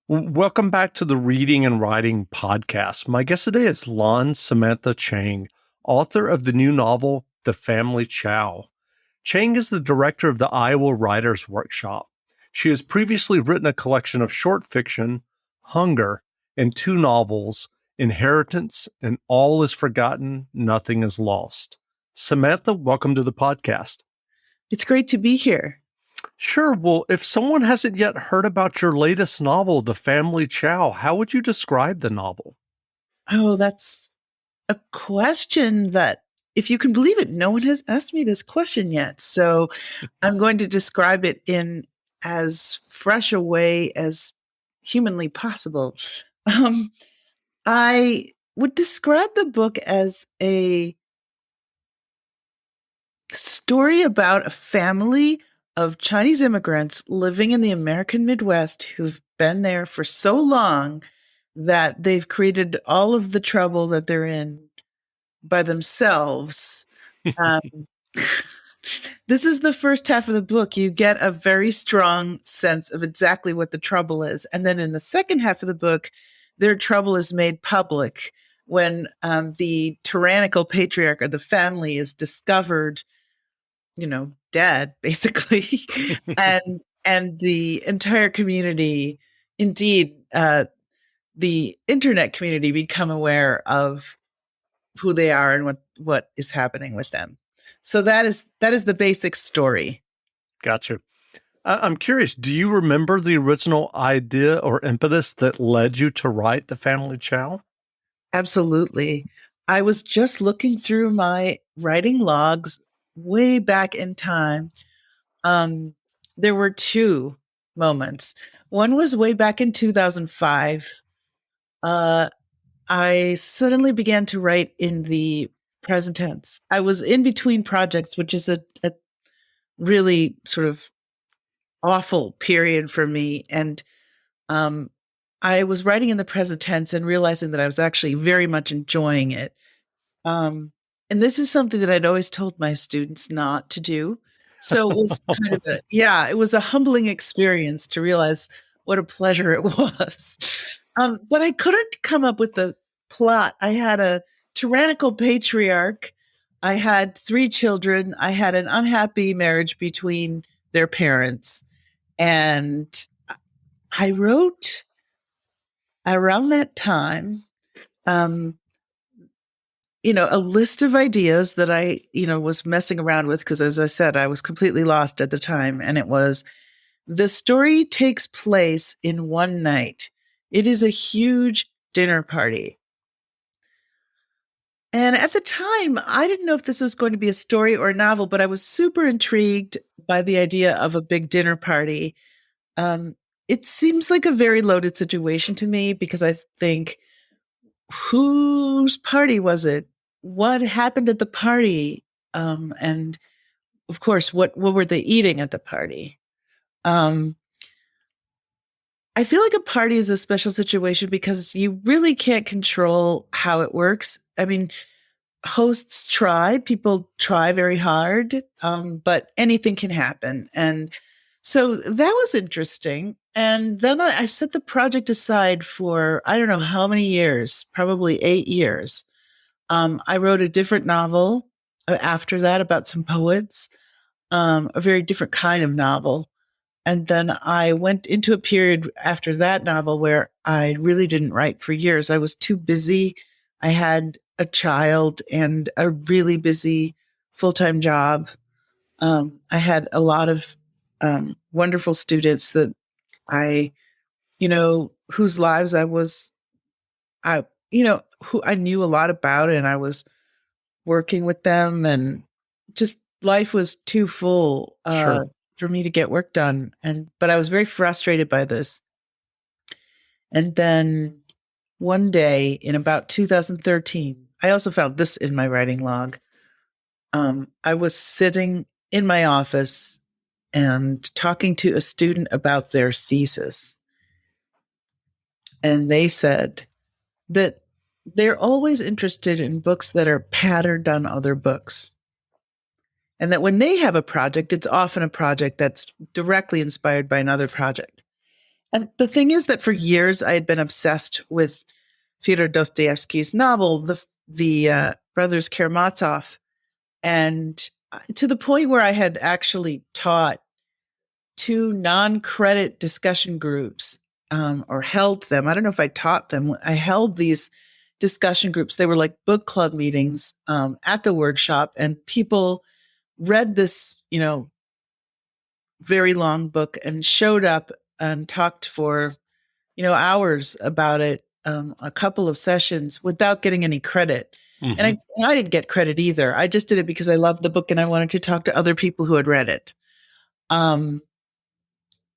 Welcome back to the Reading and Writing Podcast. My guest today is Samantha Chang, author of the new novel, The Family Chow. Chang is the director of the Iowa Writers Workshop. She has previously written a collection of short fiction, Hunger, and two novels, Inheritance and All is Forgotten, Nothing is Lost. Samantha, welcome to the podcast. It's great to be here. Sure. Well, if someone hasn't yet heard about your latest novel, The Family Chow, how would you describe the novel? Oh, that's a question that, if you can believe it, no one has asked me this question yet. So I'm going to describe it in as fresh a way as humanly possible. I would describe the book as a story about a family of Chinese immigrants living in the American Midwest who've been there for so long that they've created all of the trouble that they're in by themselves. Um, this is the first half of the book. You get a very strong sense of exactly what the trouble is. And then in the second half of the book, their trouble is made public when the tyrannical patriarch of the family is discovered, dead, basically. and the entire community, indeed, the internet community, become aware of who they are and what is happening with them. So that is the basic story. Gotcha. I'm curious, do you remember the original idea or impetus that led you to write The Family Chow? Absolutely. I was just looking through my writing logs way back in time. There were two moments. One was way back in 2005. I suddenly began to write in the present tense. I was in between projects, which is a really sort of awful period for me. And I was writing in the present tense and realizing that I was actually very much enjoying it. And this is something that I'd always told my students not to do. So it was it was a humbling experience to realize what a pleasure it was. But I couldn't come up with the plot. I had a tyrannical patriarch. I had 3 children. I had an unhappy marriage between their parents. And I wrote around that time, a list of ideas that I, was messing around with, because as I said, I was completely lost at the time. And it was, the story takes place in one night. It is a huge dinner party. And at the time, I didn't know if this was going to be a story or a novel, but I was super intrigued by the idea of a big dinner party. It seems like a very loaded situation to me, because I think, whose party was it? What happened at the party? And of course, what were they eating at the party? I feel like a party is a special situation because you really can't control how it works. I mean, people try very hard, but anything can happen. And so that was interesting. And then I set the project aside for, I don't know how many years, probably 8 years. I wrote a different novel after that about some poets, a very different kind of novel. And then I went into a period after that novel where I really didn't write for years. I was too busy. I had a child and a really busy full-time job. I had a lot of wonderful students that whose lives who I knew a lot about, and I was working with them, and just life was too full Sure. for me to get work done. But I was very frustrated by this. And then one day in about 2013, I also found this in my writing log. I was sitting in my office and talking to a student about their thesis. And they said that they're always interested in books that are patterned on other books. And that when they have a project, it's often a project that's directly inspired by another project. And the thing is that for years I had been obsessed with Fyodor Dostoevsky's novel, the Brothers Karamazov, and to the point where I had actually taught two non-credit discussion groups, or held them. I don't know if I taught them. I held these discussion groups. They were like book club meetings at the workshop, and people read this, very long book and showed up and talked for, hours about it, a couple of sessions without getting any credit. And Hmm. I didn't get credit either. I just did it because I loved the book and I wanted to talk to other people who had read it. Um,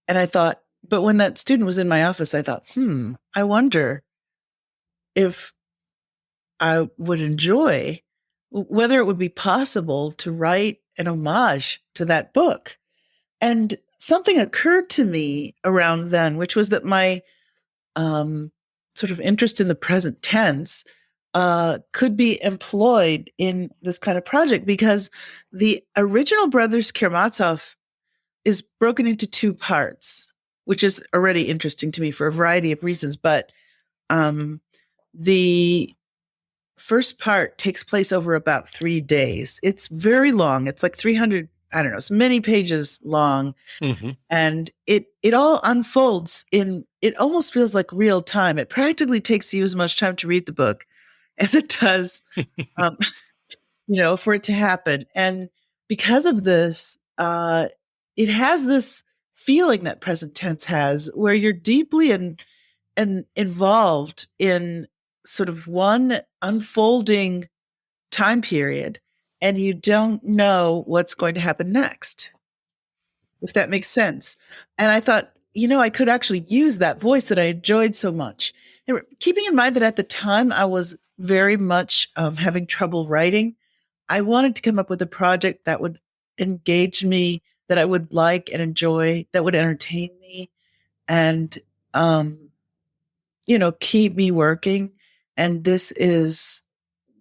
and I thought, but when that student was in my office, I thought, I wonder if I would enjoy, whether it would be possible to write an homage to that book. And something occurred to me around then, which was that my sort of interest in the present tense could be employed in this kind of project, because the original Brothers Karamazov is broken into two parts, which is already interesting to me for a variety of reasons. But the first part takes place over about 3 days. It's very long. It's like 300, I don't know, it's many pages long. Hmm. And it all unfolds in, it almost feels like real time. It practically takes you as much time to read the book as it does, um, for it to happen. And because of this, it has this feeling that present tense has, where you're deeply and involved in sort of one unfolding time period, and you don't know what's going to happen next, if that makes sense. And I thought, I could actually use that voice that I enjoyed so much. And keeping in mind that at the time I was very much having trouble writing, I wanted to come up with a project that would engage me, that I would like and enjoy, that would entertain me, and, keep me working. And this is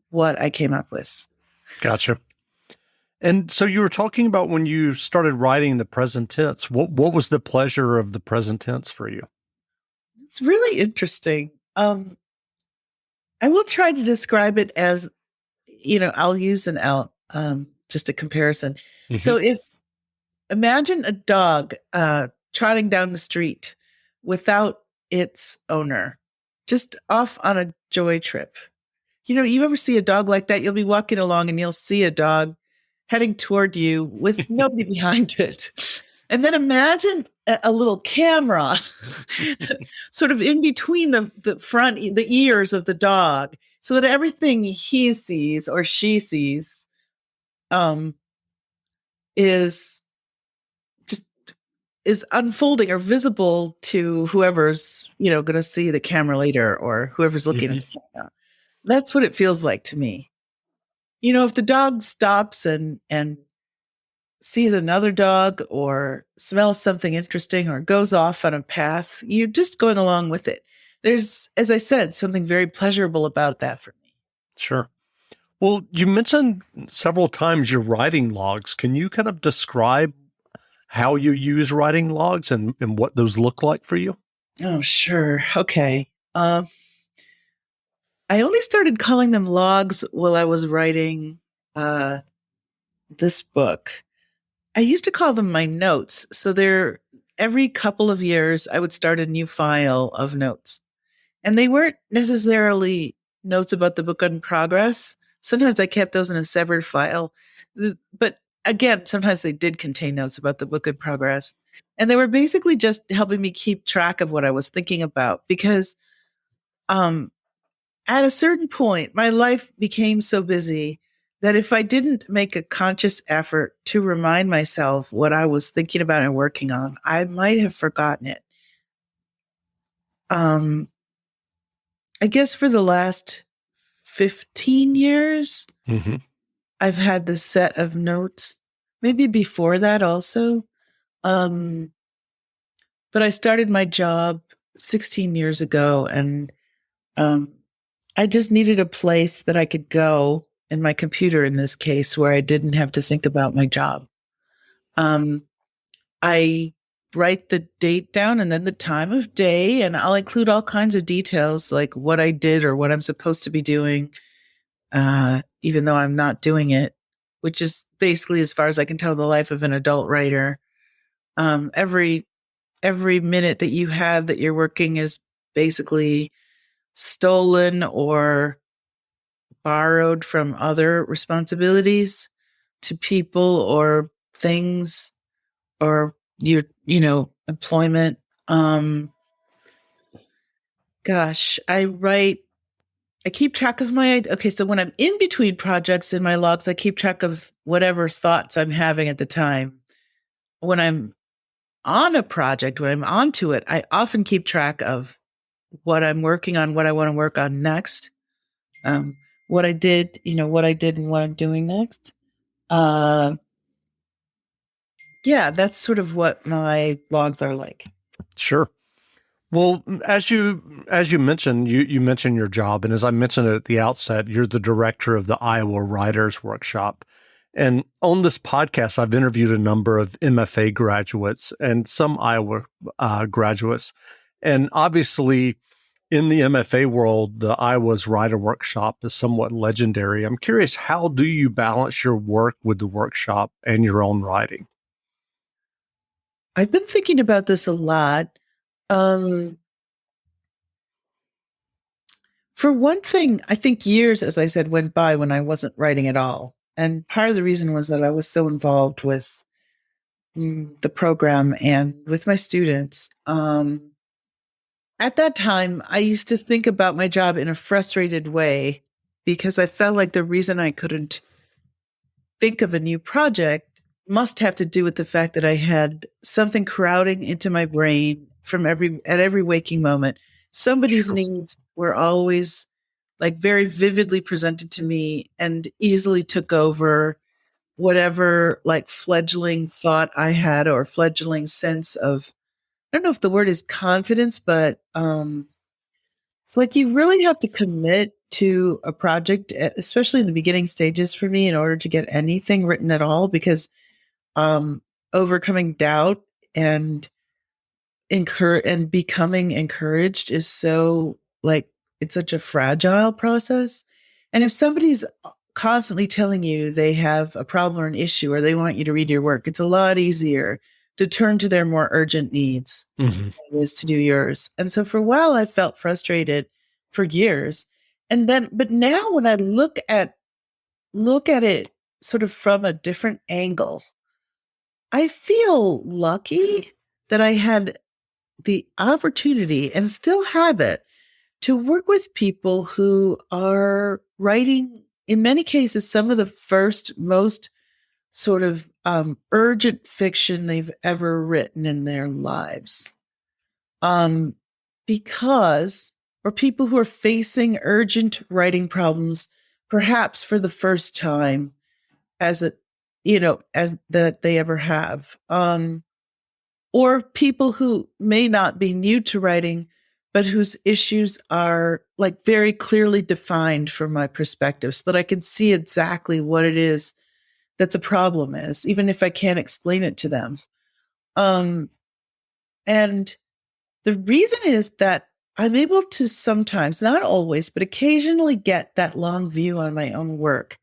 what I came up with. Gotcha. And so you were talking about when you started writing the present tense. What was the pleasure of the present tense for you? It's really interesting. I will try to describe it as, I'll use just a comparison. Hmm. So if imagine a dog trotting down the street without its owner, just off on a joy trip. You ever see a dog like that? You'll be walking along and you'll see a dog heading toward you with nobody behind it. And then imagine a little camera sort of in between the ears of the dog, so that everything he sees or she sees um, is just is unfolding or visible to whoever's, going to see the camera later, or whoever's looking Hmm. at the camera. That's what it feels like to me. If the dog stops and sees another dog, or smells something interesting, or goes off on a path, you're just going along with it. There's, as I said, something very pleasurable about that for me. Sure. Well, you mentioned several times your writing logs. Can you kind of describe how you use writing logs and what those look like for you? Oh, sure. Okay. I only started calling them logs while I was writing uh, this book. I used to call them my notes. So every couple of years, I would start a new file of notes. And they weren't necessarily notes about the book in progress. Sometimes I kept those in a separate file. But again, sometimes they did contain notes about the book in progress. And they were basically just helping me keep track of what I was thinking about, because um, at a certain point, my life became so busy that if I didn't make a conscious effort to remind myself what I was thinking about and working on, I might have forgotten it. Um, I guess for the last 15 years, Hmm. I've had this set of notes. Maybe before that also. Um, but I started my job 16 years ago, and um, I just needed a place that I could go, and my computer in this case, where I didn't have to think about my job. Um, I write the date down and then the time of day. And I'll include all kinds of details like what I did or what I'm supposed to be doing, even though I'm not doing it, which is basically, as far as I can tell, the life of an adult writer. Every minute that you have that you're working is basically stolen or borrowed from other responsibilities to people or things or your, employment. Gosh, I keep track of okay, so when I'm in between projects in my logs, I keep track of whatever thoughts I'm having at the time. When I'm on a project, when I'm onto it, I often keep track of what I'm working on, what I want to work on next, um, what I did, what I did and what I'm doing next. Uh, yeah, that's sort of what my logs are like. Sure. Well, as you mentioned, you mentioned your job, and as I mentioned at the outset, you're the director of the Iowa Writers Workshop. And on this podcast, I've interviewed a number of MFA graduates and some Iowa graduates. And obviously, in the MFA world, the Iowa's Writer Workshop is somewhat legendary. I'm curious, how do you balance your work with the workshop and your own writing? I've been thinking about this a lot. For one thing, I think years, as I said, went by when I wasn't writing at all. And part of the reason was that I was so involved with the program and with my students. At that time, I used to think about my job in a frustrated way because I felt like the reason I couldn't think of a new project must have to do with the fact that I had something crowding into my brain at every waking moment. Somebody's Sure. needs were always like very vividly presented to me and easily took over whatever like fledgling thought I had or fledgling sense of, I don't know if the word is confidence, but it's like you really have to commit to a project, especially in the beginning stages for me, in order to get anything written at all, because um, overcoming doubt and becoming encouraged is so like it's such a fragile process. And if somebody's constantly telling you they have a problem or an issue or they want you to read your work, it's a lot easier to turn to their more urgent needs Mm-hmm. than it is to do yours. And so for a while I felt frustrated for years. And then but now when I look at it sort of from a different angle, I feel lucky that I had the opportunity and still have it to work with people who are writing, in many cases, some of the first, most sort of urgent fiction they've ever written in their lives. Um, because, or people who are facing urgent writing problems, perhaps for the first time as a, as that they ever have. Or people who may not be new to writing, but whose issues are like very clearly defined from my perspective so that I can see exactly what it is that the problem is, even if I can't explain it to them. And the reason is that I'm able to sometimes, not always, but occasionally get that long view on my own work.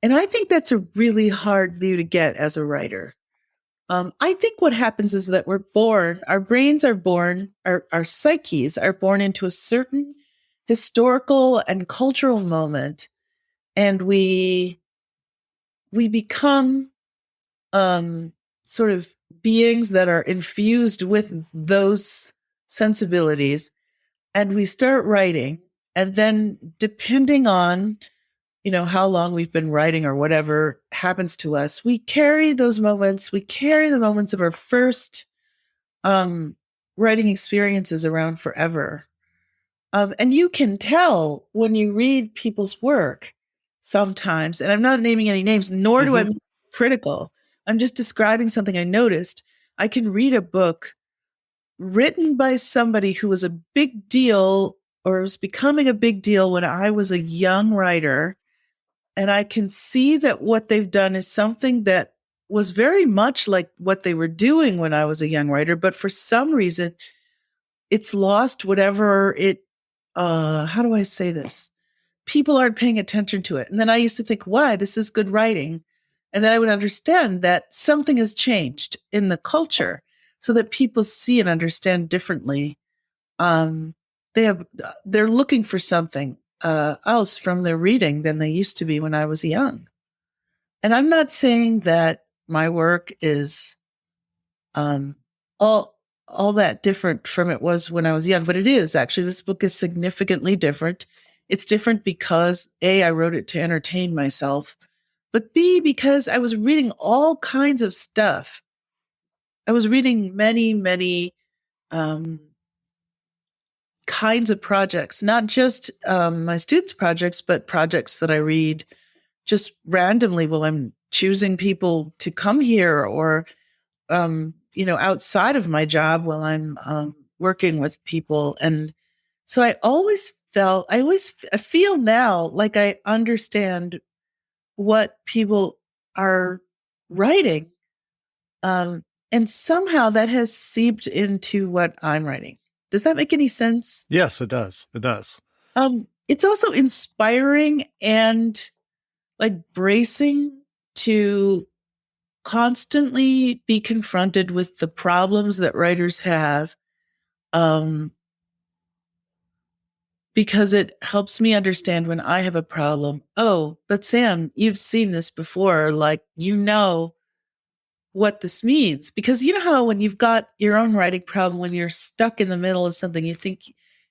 And I think that's a really hard view to get as a writer. I think what happens is that we're born, our brains are born, our psyches are born into a certain historical and cultural moment, and we become sort of beings that are infused with those sensibilities, and we start writing, and then depending on how long we've been writing or whatever happens to us, we carry those moments, we carry the moments of our first writing experiences around forever. And you can tell when you read people's work sometimes, and I'm not naming any names, nor do I Mm-hmm. be critical. I'm just describing something I noticed. I can read a book written by somebody who was a big deal or was becoming a big deal when I was a young writer. And I can see that what they've done is something that was very much like what they were doing when I was a young writer, but for some reason, it's lost whatever how do I say this? People aren't paying attention to it. And then I used to think, why? This is good writing. And then I would understand that something has changed in the culture so that people see and understand differently. Um, they're looking for something else from their reading than they used to be when I was young. And I'm not saying that my work is um, all that different from it was when I was young, but it is actually. This book is significantly different. It's different because A, I wrote it to entertain myself, but B, because I was reading all kinds of stuff. I was reading many, many um, kinds of projects, not just my students' projects, but projects that I read just randomly while I'm choosing people to come here or outside of my job while I'm working with people. And so I feel now like I understand what people are writing. And somehow that has seeped into what I'm writing. Does that make any sense? Yes, it does. It does. It's also inspiring and like bracing to constantly be confronted with the problems that writers have, because it helps me understand when I have a problem. Oh, but Sam, you've seen this before. Like, what this means. Because you know how when you've got your own writing problem, when you're stuck in the middle of something, you think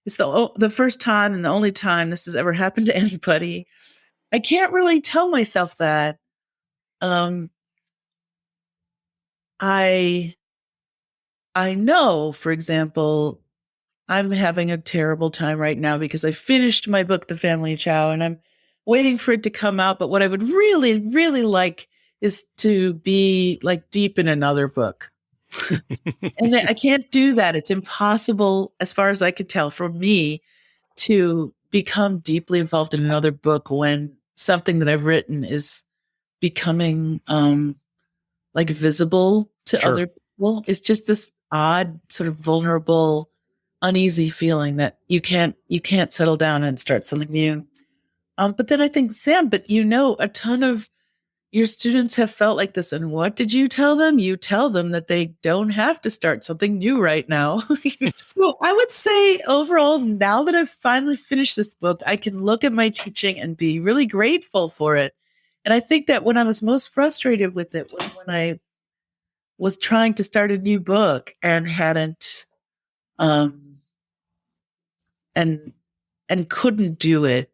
it's the first time and the only time this has ever happened to anybody. I can't really tell myself that. Um, I I know, for example, I'm having a terrible time right now because I finished my book, The Family Chow, and I'm waiting for it to come out. But what I would really, really like is to be like deep in another book. And I can't do that. It's impossible, as far as I could tell, for me to become deeply involved in another book when something that I've written is becoming like visible to Sure. other people. It's just this odd, sort of vulnerable, uneasy feeling that you can't settle down and start something new. But then I think, Sam, but a ton of your students have felt like this. And what did you tell them? You tell them that they don't have to start something new right now. So I would say overall, now that I've finally finished this book, I can look at my teaching and be really grateful for it. And I think that when I was most frustrated with it was when I was trying to start a new book and hadn't um and couldn't do it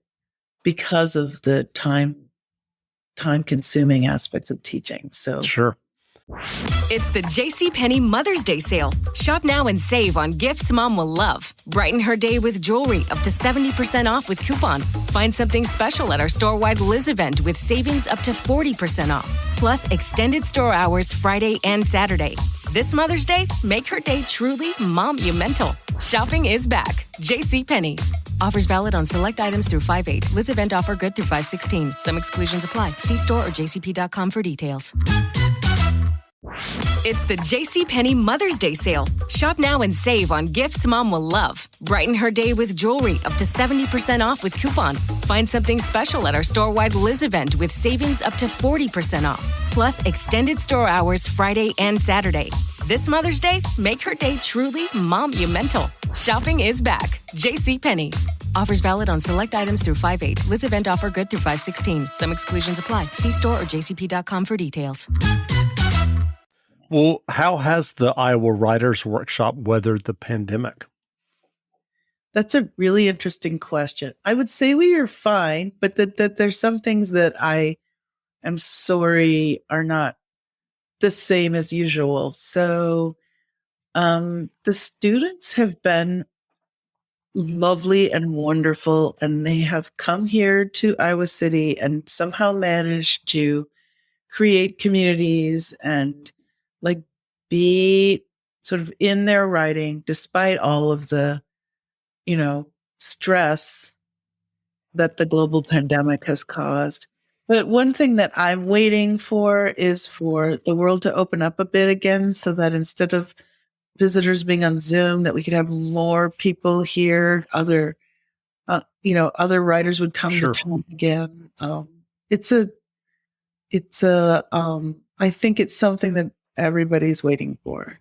because of the time consuming aspects of teaching. So Sure. It's the Jcpenney Mother's Day sale. Shop now and save on gifts mom will love. Brighten her day with jewelry up to 70% off with coupon. Find something special at our store-wide Liz event with savings up to 40% off. Plus extended store hours Friday and Saturday. This Mother's Day, make her day truly monumental. Shopping is back. Jcpenney. Offers valid on select items through 5/8. Liz event offer good through 5/16. Some exclusions apply. See store or jcp.com for details. It's the Jcpenney Mother's Day sale. Shop now and save on gifts mom will love. Brighten her day with jewelry up to 70% off with coupon. Find something special at our store-wide Liz event with savings up to 40% off. Plus extended store hours Friday and Saturday. This Mother's Day, make her day truly monumental. Shopping is back. Jcpenney. Offers valid on select items through 5/8. Liz event offer good through 5/16. Some exclusions apply. See store or jcp.com for details. Well, how has the Iowa Writers Workshop weathered the pandemic? that's a really interesting question. I would say we are fine, but that there's some things that I am sorry are not the same as usual. So the students have been lovely and wonderful, and they have come here to Iowa City and somehow managed to create communities and like be sort of in their writing despite all of the, stress that the global pandemic has caused. But one thing that I'm waiting for is for the world to open up a bit again, so that instead of visitors being on Zoom, that we could have more people here. Other writers would come to Sure. town again. I think it's something that everybody's waiting for.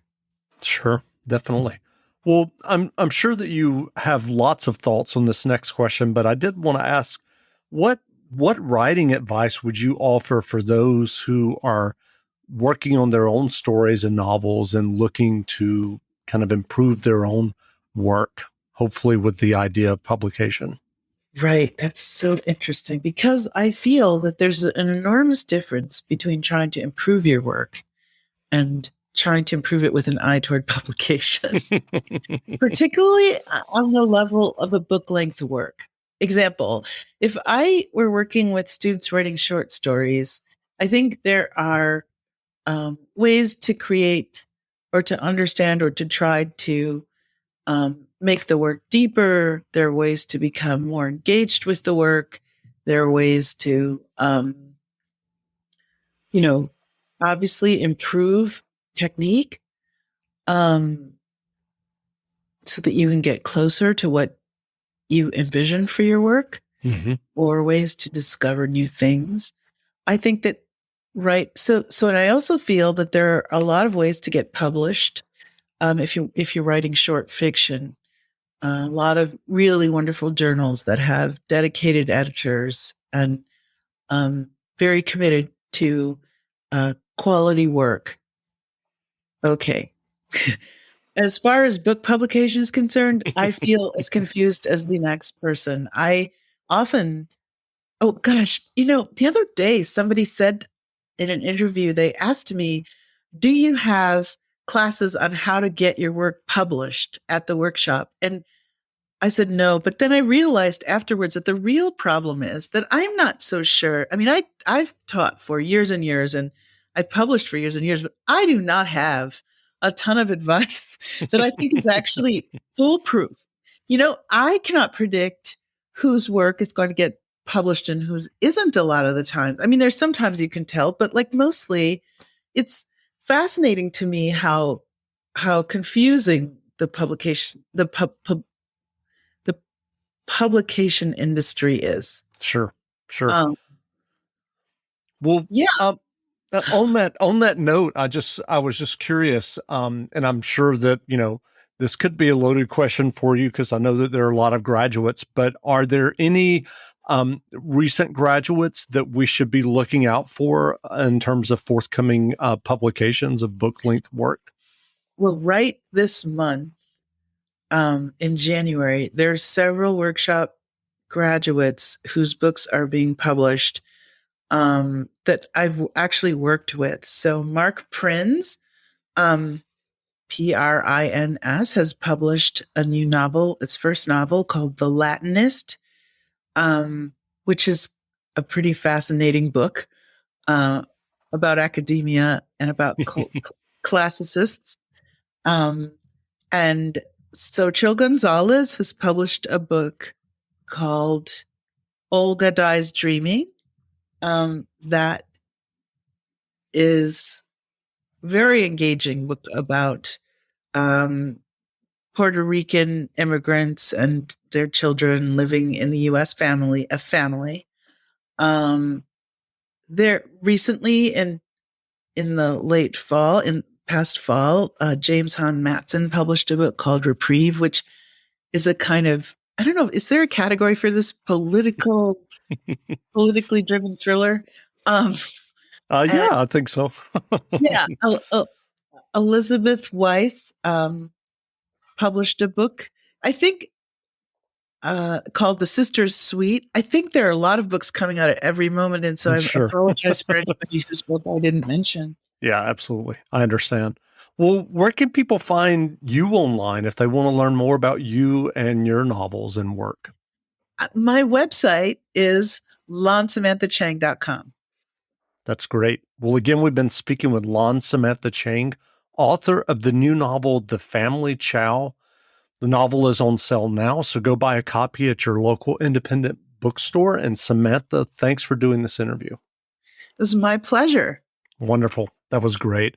Sure, definitely. Well, I'm sure that you have lots of thoughts on this next question, but I did want to ask, what writing advice would you offer for those who are working on their own stories and novels and looking to kind of improve their own work, hopefully with the idea of publication? Right. That's so interesting, because I feel that there's an enormous difference between trying to improve your work and trying to improve it with an eye toward publication, particularly on the level of a book length work. Example, if I were working with students writing short stories, I think there are ways to create or to understand or to try to make the work deeper. There are ways to become more engaged with the work. There are ways to, obviously improve technique, so that you can get closer to what you envision for your work, or ways to discover new things. I think that, right. So, and I also feel that there are a lot of ways to get published. If you're writing short fiction, a lot of really wonderful journals that have dedicated editors and very committed to quality work. Okay. As far as book publication is concerned, I feel as confused as the next person. I often, oh gosh, the other day somebody said in an interview, they asked me, do you have classes on how to get your work published at the workshop? And I said no, but then I realized afterwards that the real problem is that I'm not so sure. I mean, I've taught for years and years, and I've published for years and years, but I do not have a ton of advice that I think is actually foolproof. I cannot predict whose work is going to get published and whose isn't a lot of the time. I mean, there's sometimes you can tell, but like mostly it's fascinating to me how confusing the publication industry is. Sure. Well, Yeah. on that note, I was just curious, and I'm sure that, this could be a loaded question for you because I know that there are a lot of graduates, but are there any recent graduates that we should be looking out for in terms of forthcoming publications of book length work? Well, right this month, in January, there's several workshop graduates whose books are being published that I've actually worked with. So Mark Prins, Prins, has published a new novel, its first novel called The Latinist, which is a pretty fascinating book about academia and about classicists. And Xochitl Gonzalez has published a book called Olga Dies Dreaming, that is very engaging book about Puerto Rican immigrants and their children living in the U.S. family. There recently in the late fall, in past fall, James Hahn Matson published a book called Reprieve, which is a kind of, I don't know, is there a category for this politically driven thriller? Yeah, I think so. Yeah. Elizabeth Weiss published a book, I think, called The Sister's Suite. I think there are a lot of books coming out at every moment, and so I apologize for anybody whose book I didn't mention. Yeah, absolutely. I understand. Well, where can people find you online if they want to learn more about you and your novels and work? My website is lonsamanthachang.com. That's great. Well, again, we've been speaking with Lon Samantha Chang, author of the new novel, The Family Chow. The novel is on sale now, so go buy a copy at your local independent bookstore. And Samantha, thanks for doing this interview. It was my pleasure. Wonderful. That was great.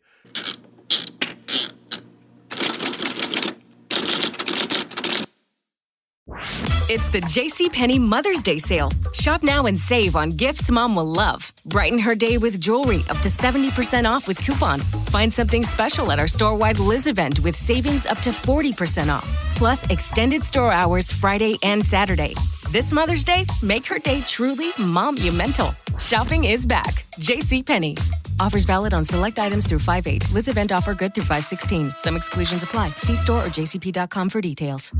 It's the Jcpenney Mother's Day sale. Shop now and save on gifts mom will love. Brighten her day with jewelry up to 70% off with coupon. Find something special at our store-wide Liz event with savings up to 40% off. Plus, extended store hours Friday and Saturday. This Mother's Day, make her day truly monumental. Shopping is back. Jcpenney. Offers valid on select items through 5/8. Liz event offer good through 5/16. Some exclusions apply. See store or jcp.com for details.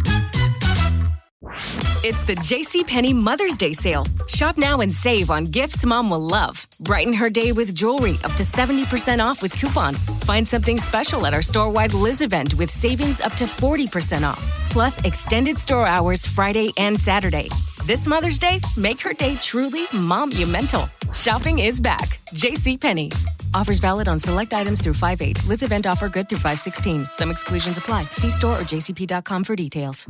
It's the Jcpenney Mother's Day sale. Shop now and save on gifts mom will love. Brighten her day with jewelry up to 70% off with coupon. Find something special at our store-wide Liz event with savings up to 40% off. Plus, extended store hours Friday and Saturday. This Mother's Day, make her day truly monumental. Shopping is back. Jcpenney. Offers valid on select items through 5/8. Liz event offer good through 5/16. Some exclusions apply. See store or jcp.com for details.